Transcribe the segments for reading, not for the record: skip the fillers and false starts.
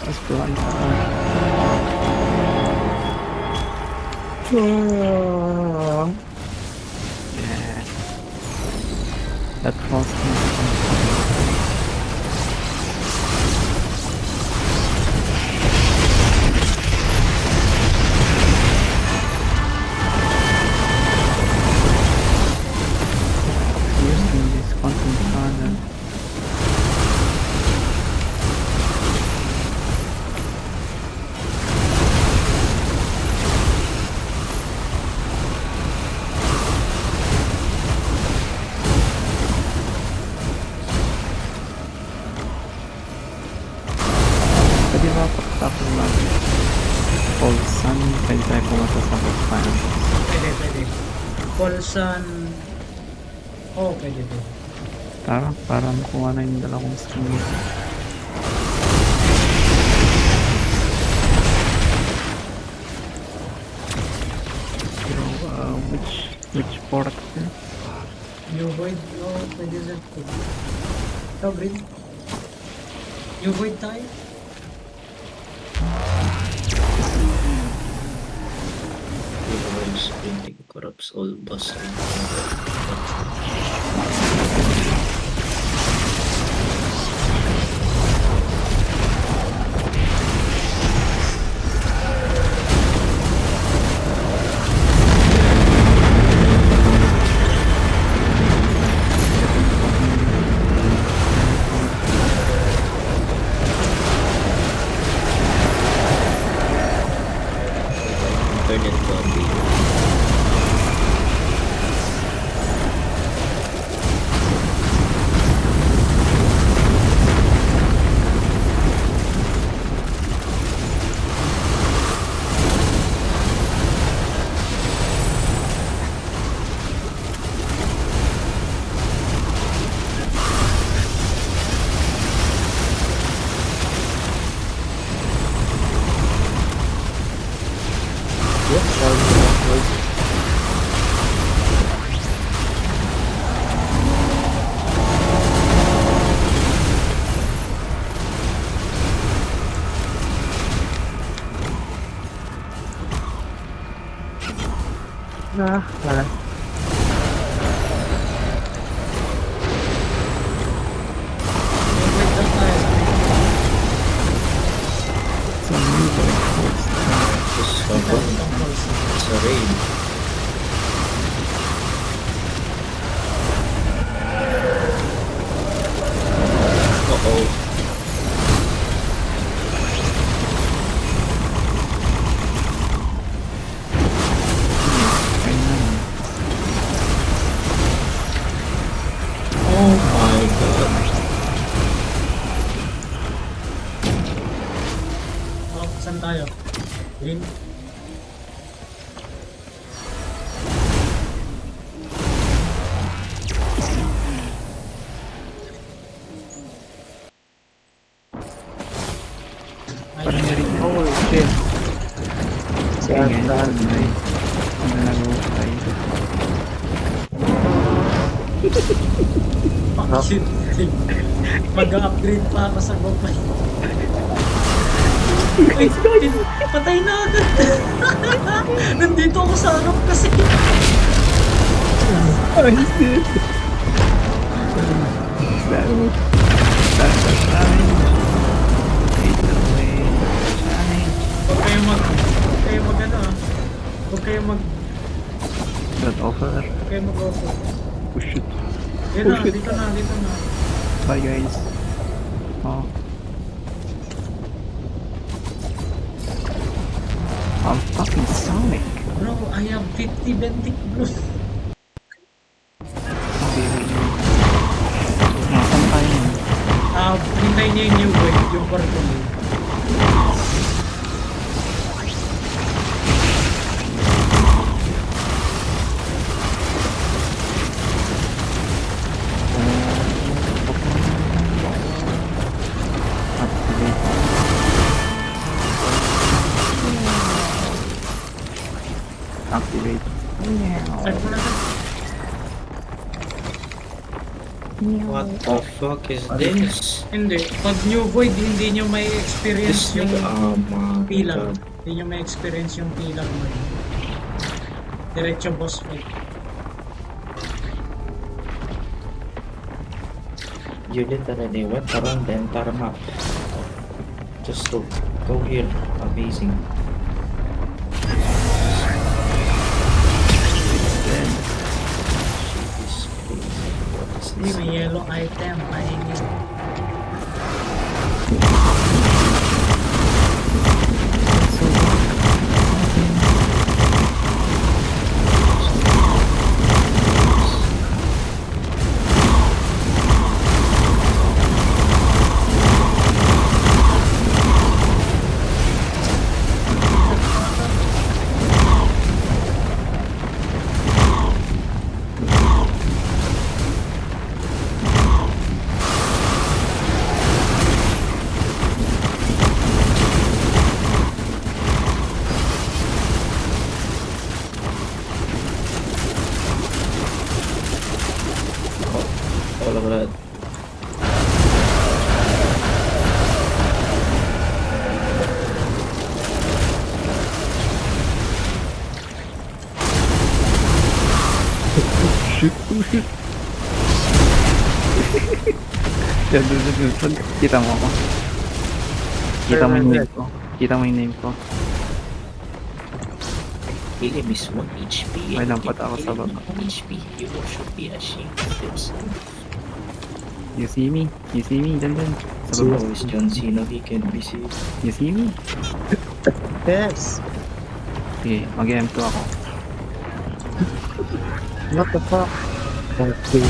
Let's blind. Yeah. That falls using this quantum tunnel. Pwede ba pagtapos lang Polsan? Pwede tayo pumunta sa Volcano. Pwede. Colson. Oo, pwede. Tara, para makuha na yung dalawang string. So, which port here? New Void. Oo, pwede rin. Ikaw, Green. New Void tayo. Universe printing corrupts all boss. Internet copy. Yes, Wala. New Void lang tayo. So, new ports. just haba. Itong Colson. Sa raid. Uh-oh. Oh my god. Saan tayo? Green? Parang narinig. Oh, shit. Saan? Ano nag-uusay? Shit. Mag-upgrade pa ako sa GoPay. Wait, patay na agad. Nandito ako sa harap kasi. Oh, shit. That's a challenge. It's a way. Challenge. Huwag kayo mag ano ah. Huwag kayo mag Offer. offer. Oh shit. Yan na, dito na. Bye guys. Oh. I'm fucking Sonic. Bro, I have 50 Bentic Blue. Nasaan tayo nun? Hintay niyo yung new boy, yung porto mo. Activate. Start mo na sa What the fuck is this? Hindi. Pag new void, hindi nyo may experience This yung nigga, oh my pillar. god. Hindi nyo may experience yung pillar mo. Diretso boss fight. You literally went around the entire map. Just to go here. Amazing. Shit is crazy. What is Hindi, this? may yellow item. Paingin. All of that. Shoot, oh shit. Yan. Kita mo ako. Kita mo yung name ko. Kita mo yung name ko. Helium is 1 HP. May lampat ako sa baba. 1 HP. You should be ashamed of yourself. You see me? You see me? Dyan. Sa So baba. is John Cena, he can be saved. You see me? Yes. Sige, mag-M2 ako. What the fuck? Okay.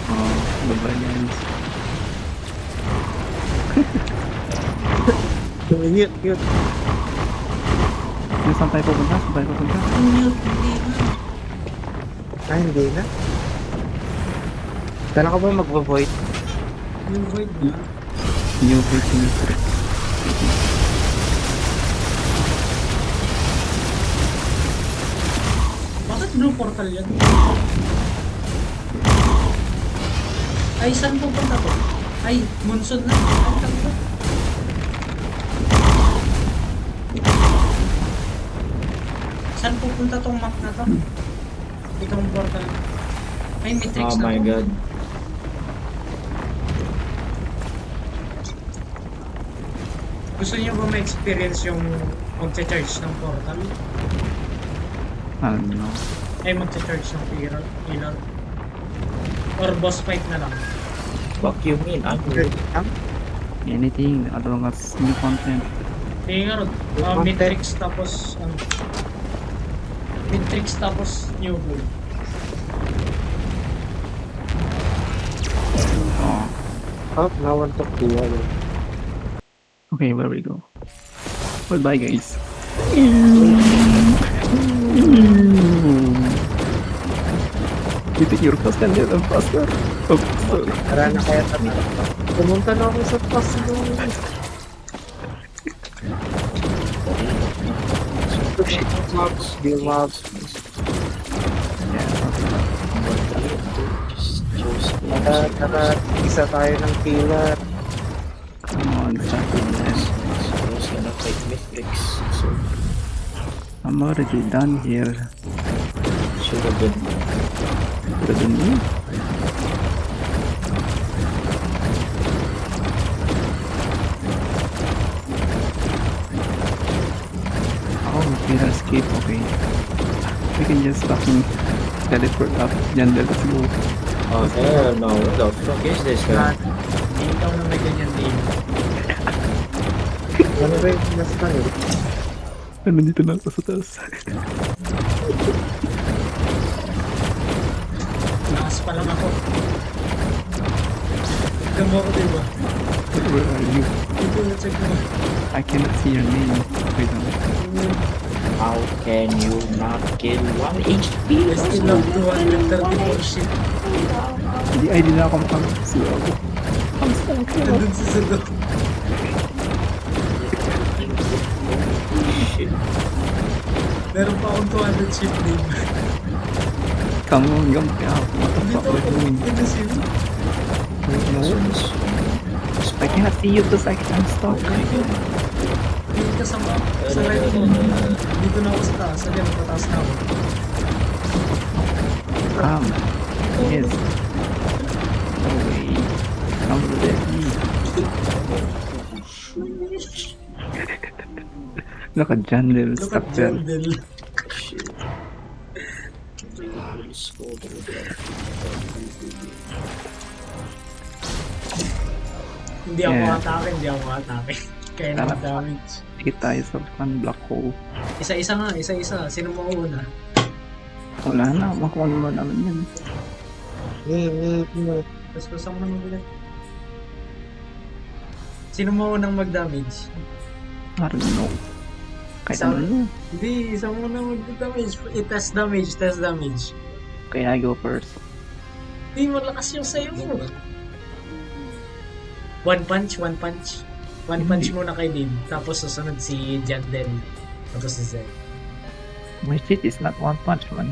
Oh, baba yan. Cute, cute. Saan tayo pupunta? Saan tayo pupunta? Ah, hindi na. Kala ko ba magvo-void? New void na. New version. Bakit blue portal yan? Ay, saan pupunta to? Ay, monsoon na. Ay, takbo. Saan pupunta tong map na to? Itong portal. Ay, matrix Oh na my to. god. Gusto niyo ba ma-experience yung magcha-charge ng portal? Ano? Ay, magcha-charge ng pillar? Or boss fight na lang? Fuck you mean? I'm Good. ready. Anything as long as new content. Kaya nga ron, Content. matrix tapos, ano? Matrix tapos new build. Oh. Oh, now one to clear. Okay, where we go? Goodbye, guys. You think you're faster than I'm faster? Oh, sorry. Tara na kaya kami. Pumunta na ako sa taas mo. Oh shit, mobs. Di mobs. Yeah, Tara, isa tayo ng killer. come on, start with this. I was gonna fight Mythrix, so I'm already done here. should have been. Could have been me. Oh, we can escape, okay. We can just fucking teleport up. Yan, let's go. Oh hell no! What the fuck is this guy? Hindi ikaw na may ganyan din. Ano ba yung nasa tayo? Nandito na ako sa taas. Lakas pa lang ako. Tignan mo ako, diba? Where are you? Ito, check mo. I cannot see your name. Wait lang. How can you not kill 1 HP? I still have 234 shit. Hindi, ay, di na ako makakasiwa ako. Nandun sa sagot. Shit. Meron pa akong 200 ship name. Come on, jump out. What the Dito fuck are you ako. doing? Dito si No. I cannot see you because I'm stuck. Dito ka sa right mo. Dito na ako sa taas. Again, pataas na ako. Come. Yes. No way. Come to the Look at Jandel Look stuck at there. Jandel. Shit. Let's go to the Hindi ako Yeah. atake. Kaya Tama. naman damage. Tikit tayo sa one black hole. Isa-isa nga, isa-isa. Sino mauna? Wala na, makuha naman namin yan. Tapos kusang mo nang bilang. Sino maunang mag-damage? I don't know. Kahit Isa- ano. Hindi, isa mo na mag-damage. Test damage. Kaya I go first. Hindi, malakas yung sayo mo. One punch. One punch muna kay Dave. Tapos susunod si Jandel. Tapos si Zed. My shit is not one punch, man.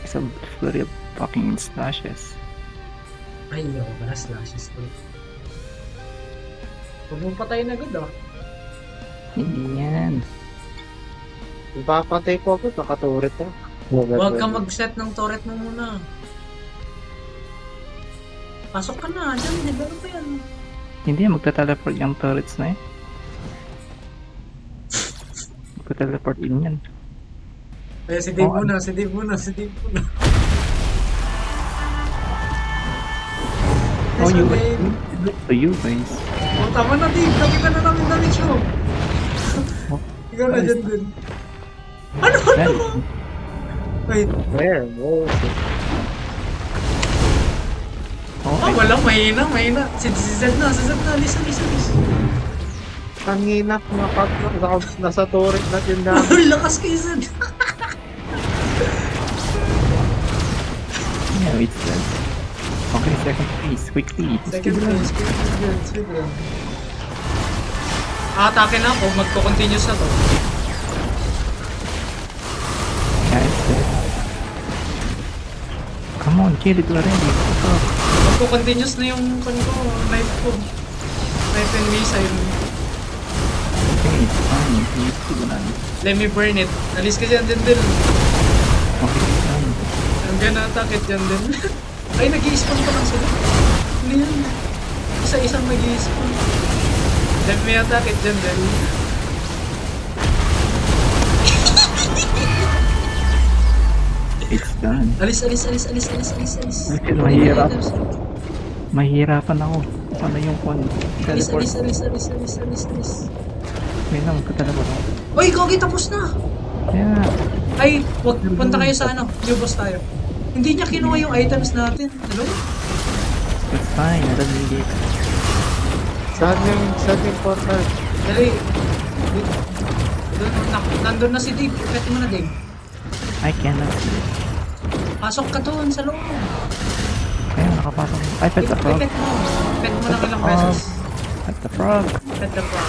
It's a flurry of fucking slashes. Ay, hindi ako pala slashes to. Huwag mong patayin agad ah. Hindi yan. Ipapatay ko ako, nakaturit na. Huwag ka mag-set ng turret mo muna. Pasok ka na, dyan, di ba? Ano ba yan? Hindi, magta-teleport yung turrets na eh. Magta-teleport in yan. Eh, si Dave Oh, muna. Oh, you Dave. to you guys. Oh, tama na, Dave. Nakita na namin damage mo. Oh, Ikaw na nice. dyan din. Ano? Then, Wait. Where? Oh, Ah, wala. Mahina. Si Zed na. Alis. kanina, nasa turret na yun na. Ang lakas kay Zed. yeah, it's dead. Okay, second phase, quickly. Second phase. Speed run. Atake na ako. Magko-continuous na to. Yeah, it's dead. Come on, kill it already. What the fuck? Magko-continuous na yung knife ko. Knife and missile. Okay, it's fine. Use ko na. Let me burn it. Alis ka dyan din. Okay, it's done. I'm gonna attack it dyan din. Ay, nag-i-spawn pa lang sila. Hindi yan. Isa-isang nag-i-spawn. Let me attack it dyan din. It's done. Alis. Mahirap. Mahirapan ako. Paano yung kwan? Alis. Teleport. May lang, magka-teleport ako. Uy, Gogi, tapos na! Yeah. Ay, wag, punta kayo sa ano, new boss tayo. Hindi niya kinuha yung items natin. Hello? It's fine. I don't need it. Saan yung portal? Dali. Nandun na si Dave. Pwede mo na, Dave. I cannot see it. Pasok ka doon sa loob. Kaya nakapasok. I pet the frog. Pet mo. Pet mo ng ilang beses. Pet the frog. Pet the frog.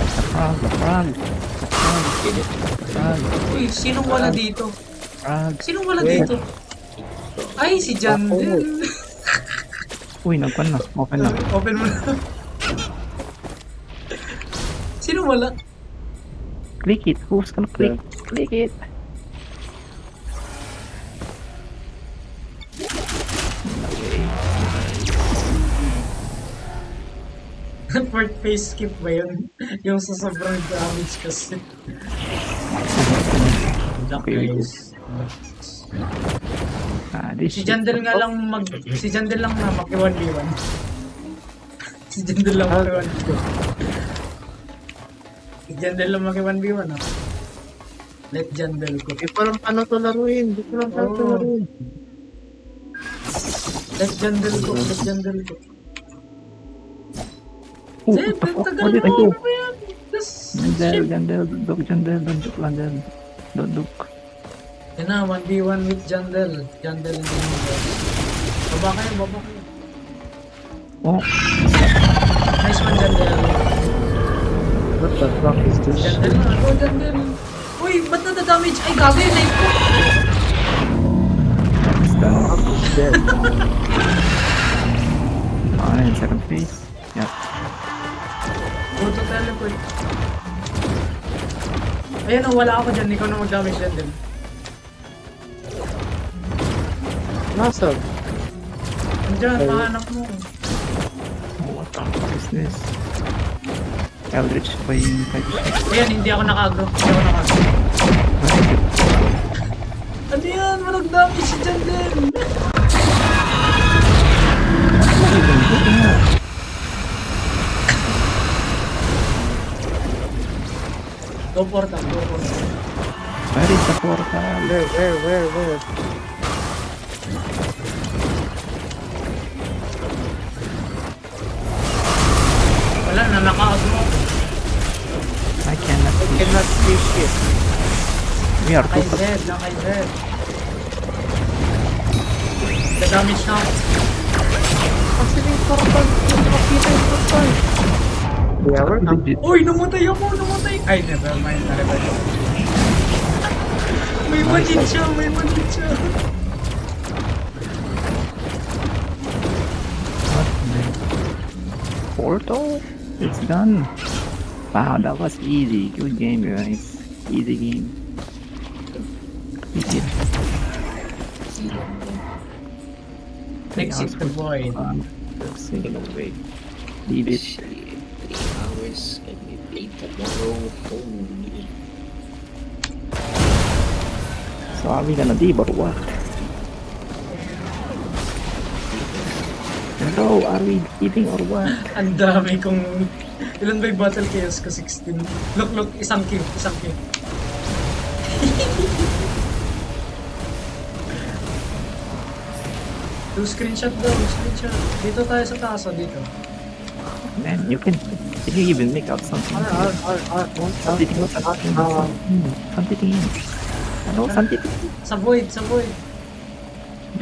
The frog. The frog. The frog. The frog. Uy, sinong wala dito? Frog. Sinong wala dito? Ay, si Jan Ako. din. Uy, nagkwan na. Open na. Open mo na. Sinong wala? Click it. Who's gonna click? Click it. Fourth phase skip ba yun? Yung sa sobrang damage kasi. Black Okay. guys. This Si shit. Jandel nga lang si Jandel lang na maki 1v1. Si Jandel lang maki 1v1. Si Jandel lang maki 1v1 ah. Let Jandel ko. Di ko lang paano to laruin. Let Jandel ko. Oh, Zed, what the fuck? tagal What did I mo. do? Ano ba yan? Jandel, don't look, Jandel. Don't look. Yan na, 1v1 with Jandel. Jandel hindi mo. Baba kayo. Oh, Nice one, Jandel. What the fuck is this? Jandel na. Jandel. Uy, ba't nadadamage? Ay, gago yung knife ko. Dead. Ano yun, second phase? Yep. Go to teleport. Ayan o, wala ako dyan. Ikaw na mag-damage dyan din. Nasaan? Andyan, Ay. mahanap mo. Oh, what the fuck is this? Eldritch pa yung 5 Ayan, hindi ako naka-agro. Hindi ako naka-agro. Ano yan? Walang damage si dyan din. Go portal, go portal. Where is the portal? Where? Wala na, naka-agro. I cannot I see. cannot see shit. We are Nakay too Z, nakay Z. The-damage na ako. Kasi yung portal. Hindi makita yung portal. Yeah, we're not. Uy, namatay ako, namatay. Ay, never mind, na-revive ako. May magit siya, may magit siya. What the portal? It's done. Wow, that was easy. Good game, guys. Easy game. Easy. Exit the void. Single away. Leave it. Shit, 3 hours. Let me play tomorrow. Holy. So are we gonna leave or what? Hello, are we leaving or what? Ang dami kong... Ilan ba yung battle chaos ko? 16. Look, isang kill, isang kill. Do screenshot daw, screenshot. Dito tayo sa taas, dito. Man, you can even make out something. Something in. Ano? Something. Sa void, sa void.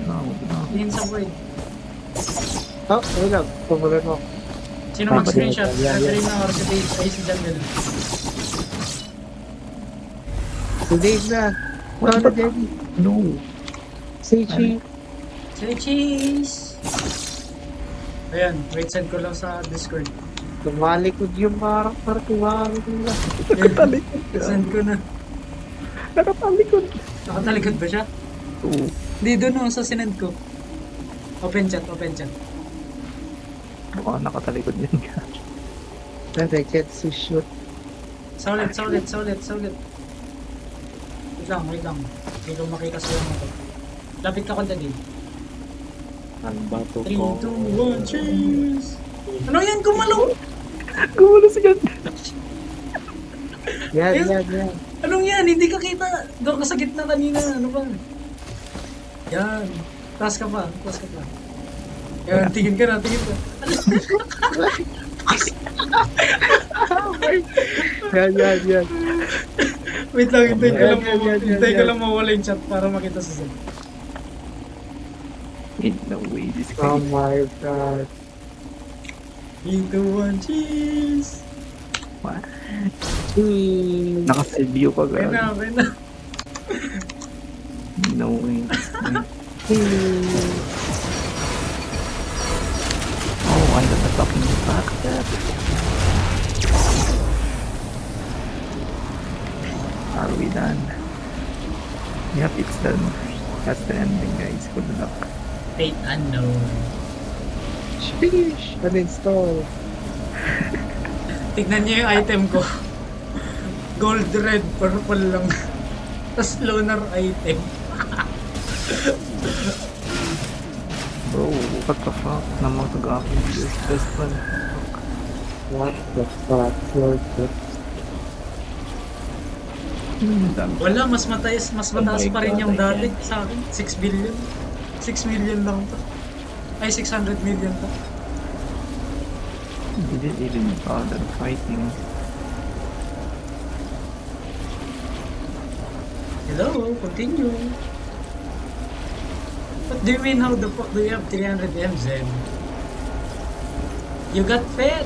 No. Tingin sa void. Oh, wait lang. Tumulan mo. Sino mag-screenshot? Catherine na or si Dave? Ay, si Jungle. Si Dave na. What Ano, the- Debbie? No. Seichi. Say cheese! Ayan, wait, send ko lang sa Discord. Tumalikod yung karakter. Tumalikod lang. Nakatalikod Send ko na. Nakatalikod. Nakatalikod ba siya? Oo. Hindi, doon no, sa sinend ko. Open chat, open chat. Mukhang nakatalikod yun ka. That I can't see shit. Solid. Wait lang. Hindi ko makita sila mo to. Lapit ka ko dali. Ang bato 3, ko. 2, 1, cheese! Ano yan? Gumalaw! Gumalo si Ganda. Yan. Anong yan? Hindi ka kita. Doon ka sa gitna kanina. Ano ba? Yan. Taas ka pa. Yan, tingin ka na. Yan. Wait lang, Yan. hintay ko lang mawala yung chat para makita sa Zoom. In no way, this Oh guy. my god. 3, 2, 1, cheese! What? Cheese. Naka-view pa Okay ga. na. No way. This guy. Cheese. Oh, I got the fucking back. Are we done? Yep, it's done. That's the ending, guys. Good luck. Fate unknown. Sheesh. Uninstall. Tignan niyo yung item ko. Gold, red, purple lang. Tapos loner item. Bro, what the fuck? Namang tag-akin this best friend. What the fuck? Lord. Dami. Wala, mas mataas my pa rin God, yung I dati sa akin. 6 billion. 6 million lang to. Ay, 600 million to. He didn't even bother fighting. Hello, continue. What do you mean, how the fuck do you have 300 MZ? You got fed!